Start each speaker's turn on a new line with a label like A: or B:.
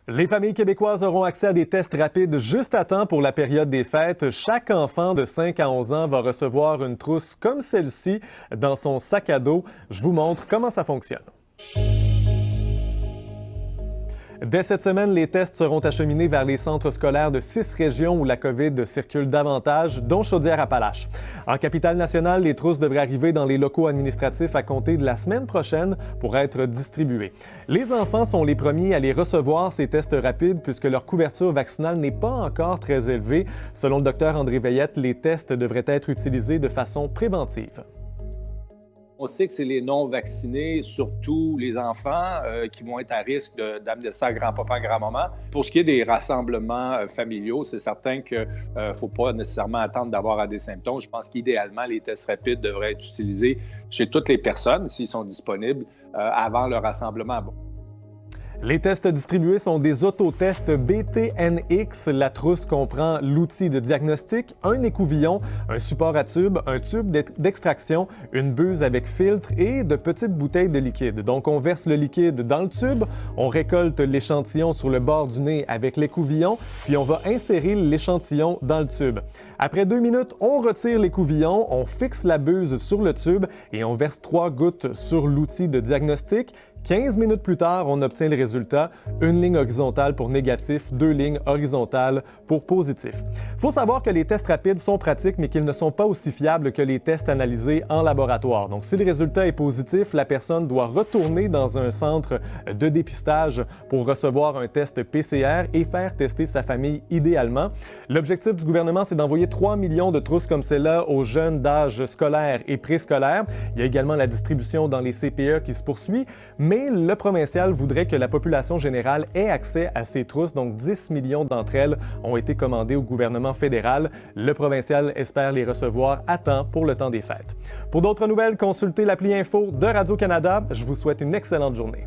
A: Les familles québécoises auront accès à des tests rapides juste à temps pour la période des fêtes. Chaque enfant de 5 à 11 ans va recevoir une trousse comme celle-ci dans son sac à dos. Je vous montre comment ça fonctionne. Dès cette semaine, les tests seront acheminés vers les centres scolaires de 6 régions où la COVID circule davantage, dont Chaudière-Appalaches. En Capitale-Nationale, les trousses devraient arriver dans les locaux administratifs à compter de la semaine prochaine pour être distribuées. Les enfants sont les premiers à les recevoir, ces tests rapides, puisque leur couverture vaccinale n'est pas encore très élevée. Selon le Dr André Veillette, les tests devraient être utilisés de façon préventive.
B: On sait que c'est les non-vaccinés, surtout les enfants, qui vont être à risque d'amener ça à grand-papa, grand-maman. Pour ce qui est des rassemblements familiaux, c'est certain qu'il ne faut pas nécessairement attendre d'avoir des symptômes. Je pense qu'idéalement, les tests rapides devraient être utilisés chez toutes les personnes, s'ils sont disponibles, avant le rassemblement.
A: Les tests distribués sont des autotests BTNX. La trousse comprend l'outil de diagnostic, un écouvillon, un support à tube, un tube d'extraction, une buse avec filtre et de petites bouteilles de liquide. Donc, on verse le liquide dans le tube, on récolte l'échantillon sur le bord du nez avec l'écouvillon, puis on va insérer l'échantillon dans le tube. Après 2 minutes, on retire l'écouvillon, on fixe la buse sur le tube et on verse 3 gouttes sur l'outil de diagnostic. 15 minutes plus tard, on obtient le résultat, une ligne horizontale pour négatif, 2 lignes horizontales pour positif. Il faut savoir que les tests rapides sont pratiques, mais qu'ils ne sont pas aussi fiables que les tests analysés en laboratoire. Donc, si le résultat est positif, la personne doit retourner dans un centre de dépistage pour recevoir un test PCR et faire tester sa famille idéalement. L'objectif du gouvernement, c'est d'envoyer 3 millions de trousses comme celle-là aux jeunes d'âge scolaire et préscolaire. Il y a également la distribution dans les CPE qui se poursuit, mais le provincial voudrait que la population générale ait accès à ces trousses, donc 10 millions d'entre elles ont été commandées au gouvernement fédéral. Le provincial espère les recevoir à temps pour le temps des fêtes. Pour d'autres nouvelles, consultez l'appli Info de Radio-Canada. Je vous souhaite une excellente journée.